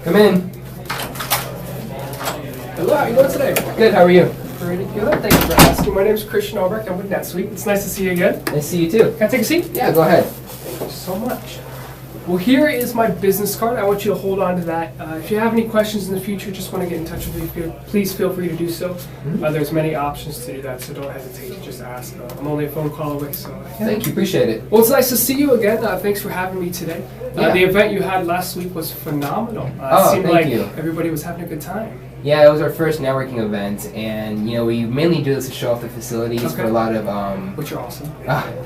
Come in. Hello, how are you doing today? Good, how are you? Pretty good, thank you for asking. My name is Christian Albrecht, I'm with NetSuite. It's nice to see you again. Nice to see you too. Can I take a seat? Yeah, go ahead. Thank you so much. Well, here is my business card. I want you to hold on to that. If you have any questions in the future, just want to get in touch with me, please feel free to do so. There's many options to do that, so don't hesitate to just ask. I'm only a phone call away, so... Thank you, appreciate it. Well, it's nice to see you again. Thanks for having me today. Yeah. The event you had last week was phenomenal. Oh, it seemed thank like you. everybody was having a good time. Yeah, it was our first networking event, and we mainly do this to show off the facilities for a lot of Which are awesome.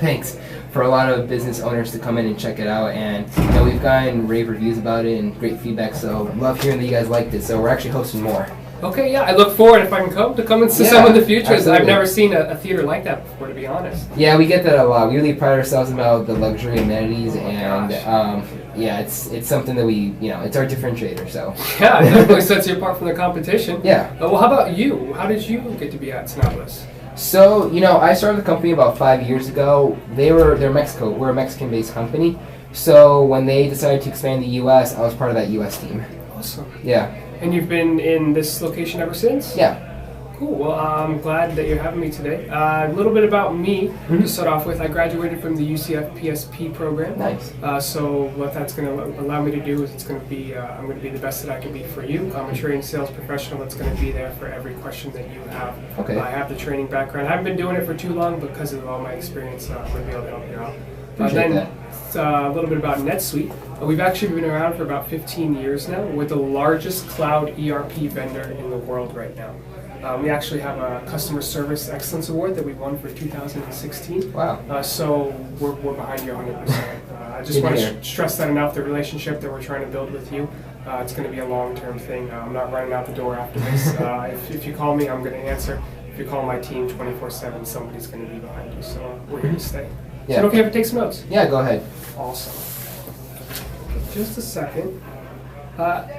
thanks. For a lot of business owners to come in and check it out, and we've gotten rave reviews about it and great feedback, so love hearing that you guys liked it, so we're actually hosting more. Okay, yeah, I look forward if I can come and see Yeah, some in the future. absolutely. I've never seen a theater like that before, to be honest. Yeah, we get that a lot. We really pride ourselves about the luxury amenities, and gosh. yeah, it's something that we, it's our differentiator, so. Yeah, it definitely sets you apart from the competition. Yeah. Well, how about you? How did you get to be at Sinaloas? So, I started the company about 5 years ago. They're Mexico. We're a Mexican-based company. So when they decided to expand the U.S., I was part of that U.S. team. Awesome. Yeah. And you've been in this location ever since? Yeah. Cool. Well, I'm glad that you're having me today. A little bit about me to start off with. I graduated from the UCF PSP program. Nice. So what that's going to allow me to do is I'm going to be the best that I can be for you. I'm a trained sales professional that's going to be there for every question that you have. Okay. I have the training background. I haven't been doing it for too long, but because of all my experience, I'm going to be able to help you out. Appreciate that. A little bit about NetSuite. We've actually been around for about 15 years now. We're the largest cloud ERP vendor in the world right now. We actually have a Customer Service Excellence Award that we won for 2016. Wow. So we're behind you 100%. I just want to stress that enough, the relationship that we're trying to build with you. It's going to be a long-term thing. I'm not running out the door after this. If you call me, I'm going to answer. If you call my team 24/7, somebody's going to be behind you. So we're here to stay. Yeah. Is it okay if I take some notes? Yeah, go ahead. Awesome. Just a second.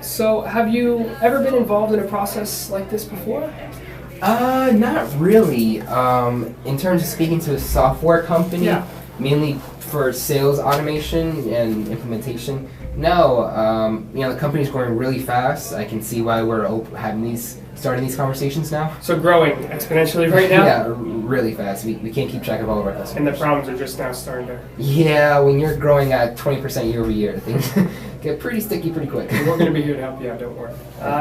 So have you ever been involved in a process like this before? Not really. In terms of speaking to a software company, Yeah. mainly for sales automation and implementation. No, the company's growing really fast. I can see why we're starting these conversations now. So growing exponentially right now? Yeah, really fast. We can't keep track of all of our customers. And the problems are just now starting to... Yeah, when you're growing at 20% year over year, things get pretty sticky pretty quick. We're going to be here to help you out, don't worry.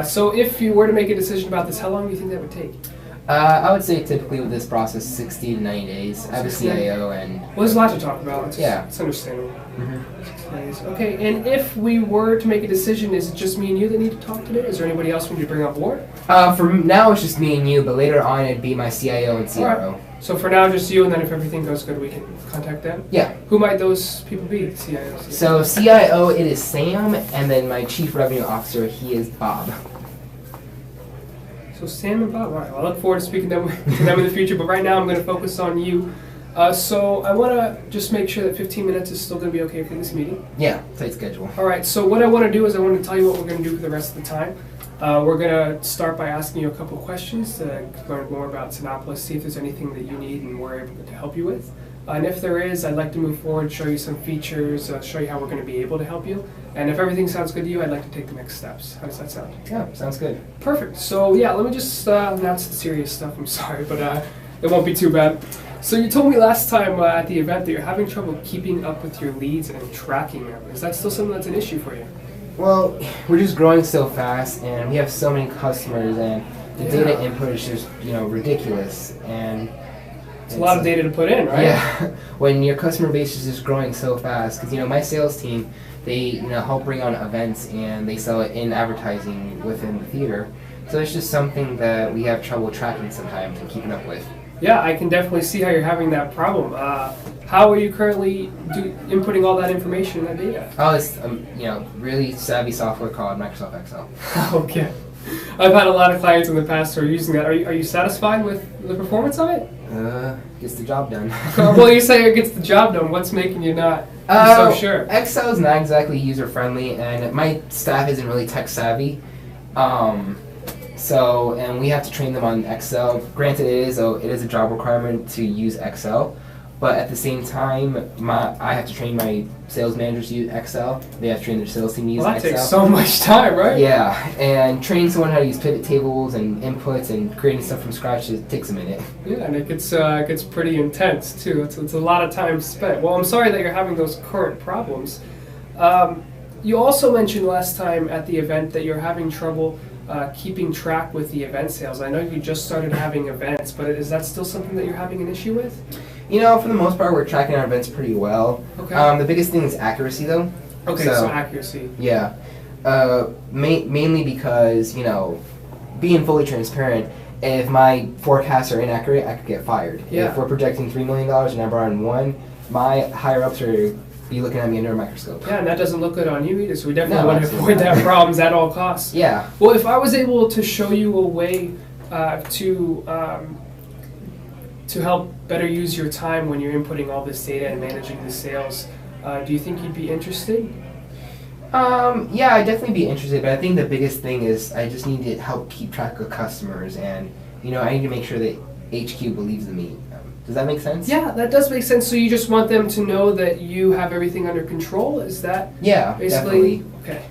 So if you were to make a decision about this, how long do you think that would take? I would say typically with this process, 60 to 90 days. I have a CIO and... Well, there's a lot to talk about. It's understandable. Mm-hmm. Okay, and if we were to make a decision, is it just me and you that need to talk today? Is there anybody else we need to bring on board? For now, it's just me and you, but later on, it'd be my CIO and CRO. Right. So for now, just you, and then if everything goes good, we can contact them? Yeah. Who might those people be, CIO? So CIO, it is Sam, and then my Chief Revenue Officer, he is Bob. So Sam and Bob, all right. Well, I look forward to speaking to them in the future, but right now I'm going to focus on you. So I want to just make sure that 15 minutes is still going to be okay for this meeting. Yeah, tight schedule. All right, so what I want to do is I want to tell you what we're going to do for the rest of the time. We're going to start by asking you a couple questions to learn more about Sinaloas, see if there's anything that you need and we're able to help you with. And if there is, I'd like to move forward, show you some features, show you how we're going to be able to help you. And if everything sounds good to you, I'd like to take the next steps. How does that sound? Yeah, sounds good. Perfect. So yeah, let me just announce the serious stuff. I'm sorry, but it won't be too bad. So you told me last time at the event that you're having trouble keeping up with your leads and tracking them. Is that still something that's an issue for you? Well, we're just growing so fast, and we have so many customers, and the data input is just, ridiculous. And it's a lot of data to put in, right? Yeah, when your customer base is just growing so fast, because my sales team, they help bring on events and they sell it in advertising within the theater. So it's just something that we have trouble tracking sometimes and keeping up with. Yeah, I can definitely see how you're having that problem. How are you currently inputting all that information in that data? Oh, it's really savvy software called Microsoft Excel. Okay. I've had a lot of clients in the past who are using that. Are you satisfied with the performance of it? Gets the job done. Well, you say it gets the job done. What's making you not so sure? Excel is not exactly user friendly, and my staff isn't really tech savvy. And we have to train them on Excel. Granted, it is a job requirement to use Excel, But at the same time, I have to train my sales managers to use Excel. They have to train their sales team to use Well, that Excel. takes so much time, right? Yeah, and training someone how to use pivot tables and inputs and creating stuff from scratch, it takes a minute. Yeah, and it gets pretty intense too. It's a lot of time spent. Well, I'm sorry that you're having those current problems. You also mentioned last time at the event that you're having trouble keeping track with the event sales. I know you just started having events, but is that still something that you're having an issue with? You know, for the most part, we're tracking our events pretty well. Okay. The biggest thing is accuracy, though. Okay, so accuracy. Yeah. Mainly because, you know, being fully transparent, if my forecasts are inaccurate, I could get fired. Yeah. If we're projecting $3 million and I brought in one, my higher-ups are be looking at me under a microscope. Yeah, and that doesn't look good on you either, so we definitely No, want to absolutely avoid not. that problems at all costs. Yeah. Well, if I was able to show you a way to help better use your time when you're inputting all this data and managing the sales, do you think you'd be interested? Yeah, I'd definitely be interested, but I think the biggest thing is I just need to help keep track of customers, and, you know, I need to make sure that HQ believes in me. Does that make sense? Yeah, that does make sense. So you just want them to know that you have everything under control? Is that Yeah, basically? definitely. Okay.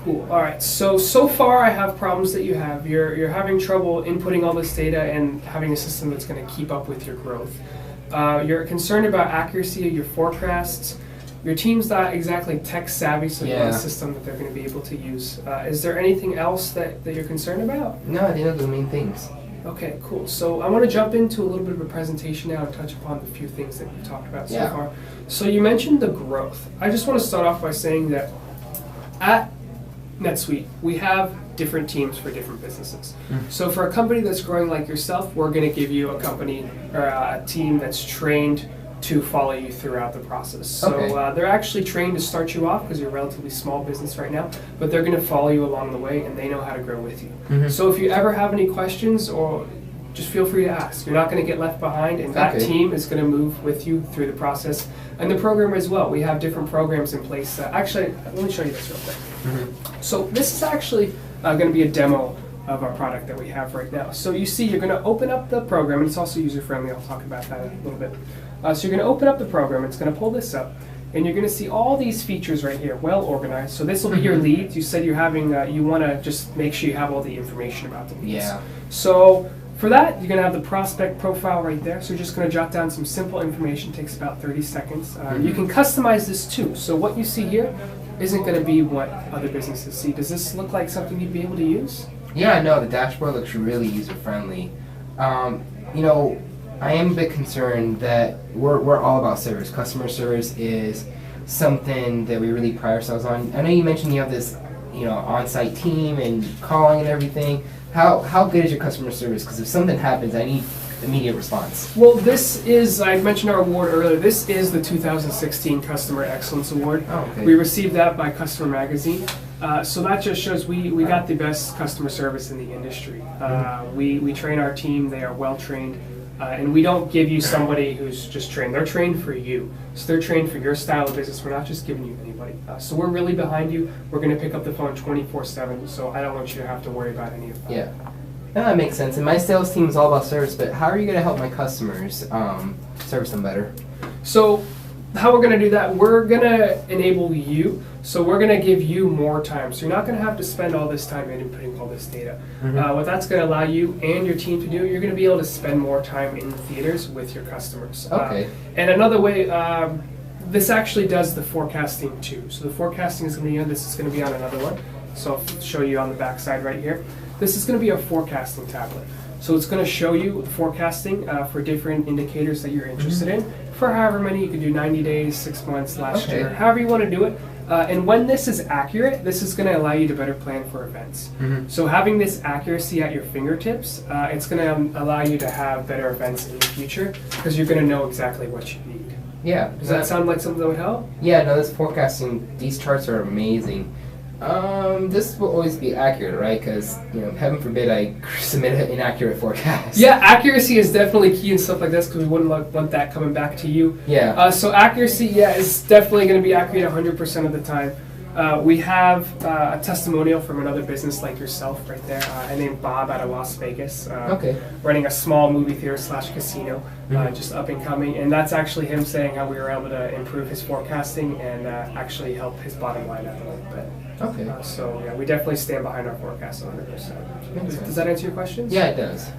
Cool. All right. So far I have problems that you have. You're having trouble inputting all this data and having a system that's going to keep up with your growth. You're concerned about accuracy of your forecasts. Your team's not exactly tech savvy, so you want a system that they're going to be able to use. Is there anything else that you're concerned about? No, I think those are the main things. Okay, cool. So I want to jump into a little bit of a presentation now and touch upon the few things that you talked about so far. So you mentioned the growth. I just want to start off by saying that at NetSuite, we have different teams for different businesses. So for a company that's growing like yourself, we're going to give you a company or a team that's trained to follow you throughout the process. So they're actually trained to start you off because you're a relatively small business right now, but they're going to follow you along the way and they know how to grow with you. So if you ever have any questions, or just feel free to ask. You're not going to get left behind, and that team is going to move with you through the process. And the program as well. We have different programs in place. Actually, let me show you this real quick. So this is actually going to be a demo of our product that we have right now. So you see, you're going to open up the program, and it's also user-friendly. I'll talk about that in a little bit. So you're going to open up the program. It's going to pull this up, and you're going to see all these features right here, well organized. So this will be your leads. You said you're having, you want to just make sure you have all the information about the leads. Yeah. So for that, you're going to have the prospect profile right there. So you're just going to jot down some simple information. It takes about 30 seconds. You can customize this too. So what you see here isn't going to be what other businesses see. Does this look like something you'd be able to use? Yeah, no, the dashboard looks really user-friendly. You know, I am a bit concerned that we're all about service. Customer service is something that we really pride ourselves on. I know you mentioned you have this, you know, on-site team and calling and everything. How good is your customer service? Because if something happens, I need immediate response. Well, this is, I mentioned our award earlier, this is the 2016 Customer Excellence Award. Oh, okay. We received that by Customer Magazine. So that just shows we got the best customer service in the industry. We train our team, they are well trained. And we don't give you somebody who's just trained. They're trained for you. So they're trained for your style of business. We're not just giving you anybody. So we're really behind you. We're going to pick up the phone 24/7. So I don't want you to have to worry about any of that. Yeah. No, that makes sense. And my sales team is all about service, but how are you going to help my customers service them better? So how we're going to do that, we're going to enable you. So we're going to give you more time. So you're not going to have to spend all this time inputting all this data. What that's going to allow you and your team to do, you're going to be able to spend more time in the theaters with your customers. Okay. And another way, this actually does the forecasting too. So the forecasting is going to be on, this is going to be on another one. So I'll show you on the back side right here. This is going to be a forecasting tablet. So it's going to show you forecasting for different indicators that you're interested in. For however many, you can do 90 days, 6 months, last year, however you want to do it. And when this is accurate, this is going to allow you to better plan for events. So having this accuracy at your fingertips, it's going to allow you to have better events in the future because you're going to know exactly what you need. Yeah. Does that sound like something that would help? Yeah, no, this forecasting, these charts are amazing. This will always be accurate, right? Because, you know, heaven forbid I submit an inaccurate forecast. Yeah, accuracy is definitely key and stuff like this because we wouldn't want that coming back to you. Yeah. So accuracy, yeah, is definitely going to be accurate 100% of the time. We have a testimonial from another business like yourself right there. I named Bob out of Las Vegas, running a small movie theater / casino, just up and coming. And that's actually him saying how we were able to improve his forecasting and actually help his bottom line out a little bit. Okay. So yeah, we definitely stand behind our forecast 100%. Does that answer your questions? Yeah, it does.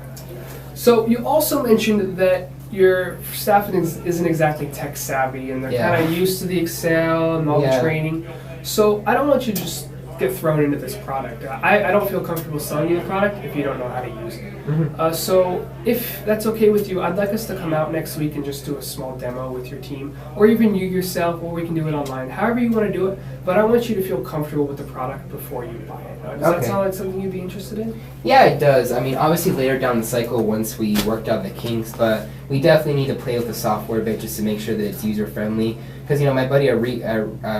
So you also mentioned that your staff isn't exactly tech savvy, and they're kind of used to the Excel and all the training. So I don't want you to just get thrown into this product. I don't feel comfortable selling you the product if you don't know how to use it. So if that's okay with you, I'd like us to come out next week and just do a small demo with your team, or even you yourself, or we can do it online, however you want to do it. But I want you to feel comfortable with the product before you buy it. Does that sound like something you'd be interested in? Yeah, it does. I mean, obviously later down the cycle, once we worked out the kinks, but we definitely need to play with the software a bit just to make sure that it's user friendly. Because my buddy at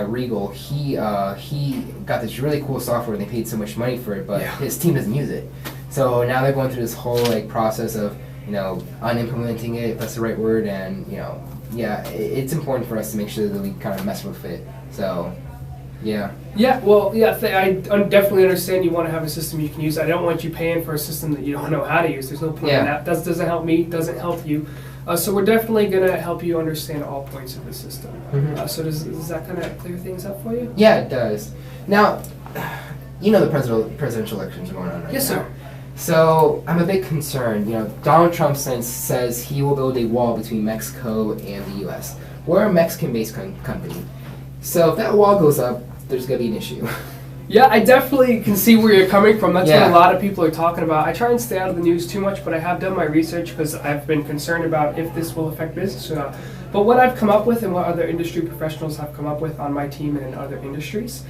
Regal, he got this really cool software and they paid so much money for it, but his team doesn't use it. So now they're going through this whole process of unimplementing it, if that's the right word, and it's important for us to make sure that we kind of mess with it. So. Yeah. Yeah, well, I definitely understand you want to have a system you can use. I don't want you paying for a system that you don't know how to use. There's no point in that. That doesn't help me, doesn't help you. So we're definitely going to help you understand all points of the system. So does that kind of clear things up for you? Yeah, it does. Now, the presidential elections are going on right now. Yes, sir. So I'm a bit concerned. Donald Trump says he will build a wall between Mexico and the U.S. We're a Mexican-based company. So if that wall goes up, there's going to be an issue. Yeah, I definitely can see where you're coming from. That's what a lot of people are talking about. I try and stay out of the news too much, but I have done my research because I've been concerned about if this will affect business or not. But what I've come up with and what other industry professionals have come up with on my team and in other industries,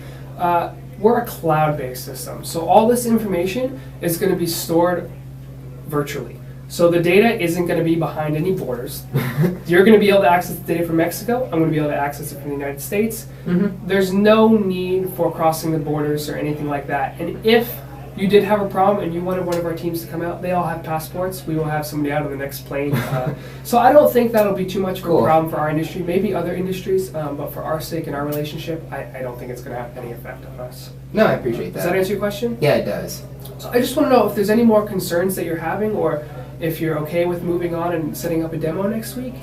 we're a cloud-based system. So all this information is going to be stored virtually. So the data isn't going to be behind any borders. You're going to be able to access the data from Mexico. I'm going to be able to access it from the United States. There's no need for crossing the borders or anything like that. And if you did have a problem and you wanted one of our teams to come out, they all have passports. We will have somebody out on the next plane. So I don't think that'll be too much of a problem for our industry. Maybe other industries, but for our sake and our relationship, I don't think it's going to have any effect on us. No, I appreciate that. Does that answer your question? Yeah, it does. So I just want to know if there's any more concerns that you're having, or if you're okay with moving on and setting up a demo next week?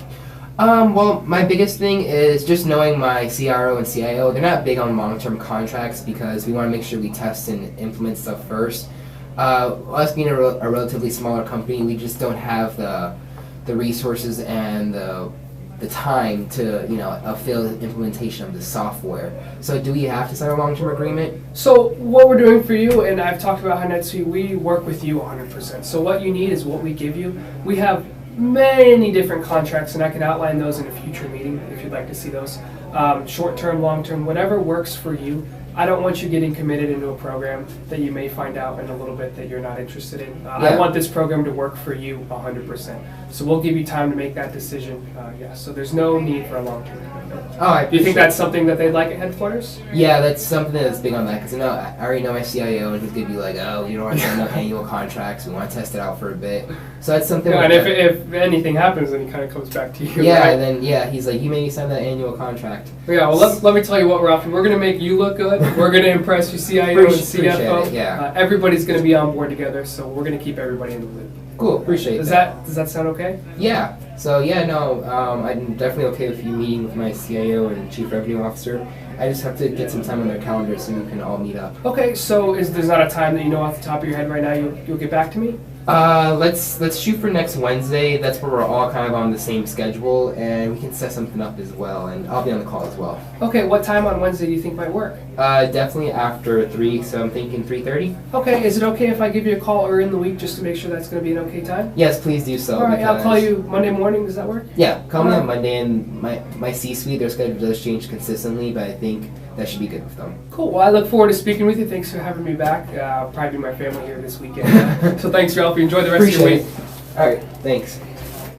Well, my biggest thing is just knowing my CRO and CIO. They're not big on long-term contracts because we want to make sure we test and implement stuff first. Us being a relatively smaller company, we just don't have the resources and the time to fill the implementation of the software. So do we have to sign a long-term agreement? So what we're doing for you, and I've talked about how NetSuite, we work with you 100%. So what you need is what we give you. We have many different contracts, and I can outline those in a future meeting if you'd like to see those. Short-term, long-term, whatever works for you. I don't want you getting committed into a program that you may find out in a little bit that you're not interested in. I want this program to work for you 100%. So we'll give you time to make that decision. So there's no need for a long-term commitment. Do you think that's something that they'd like at headquarters? Yeah, that's something that's big on that, because I already know my CIO, and he's going to be like, oh, you don't want to sign no annual contracts, we want to test it out for a bit. So that's something and if anything happens, then he kind of comes back to you. Yeah, right? then he's like, you made me sign that annual contract. Yeah, well, let me tell you what we're offering. We're going to make you look good. We're going to impress your CIO and CFO. Everybody's going to be on board together, so we're going to keep everybody in the loop. Cool, appreciate that. Does that sound okay? Yeah. So I'm definitely okay with you meeting with my CIO and Chief Revenue Officer. I just have to get some time on their calendar so we can all meet up. Okay, so there's not a time that you know off the top of your head right now you'll get back to me? Let's shoot for next Wednesday. That's where we're all kind of on the same schedule, and we can set something up as well, and I'll be on the call as well. Okay, what time on Wednesday do you think might work? Definitely after 3, so I'm thinking 3:30. Okay, is it okay if I give you a call early in the week just to make sure that's going to be an okay time? Yes, please do so. All right, I'll call you Monday morning. Does that work? Yeah, call me on Monday, and my C-suite, their schedule does change consistently, but I think that should be good with them. Cool. Well, I look forward to speaking with you. Thanks for having me back. I'll probably be my family here this weekend. So thanks, Ralph. Enjoy the rest of your week. All right. Thanks.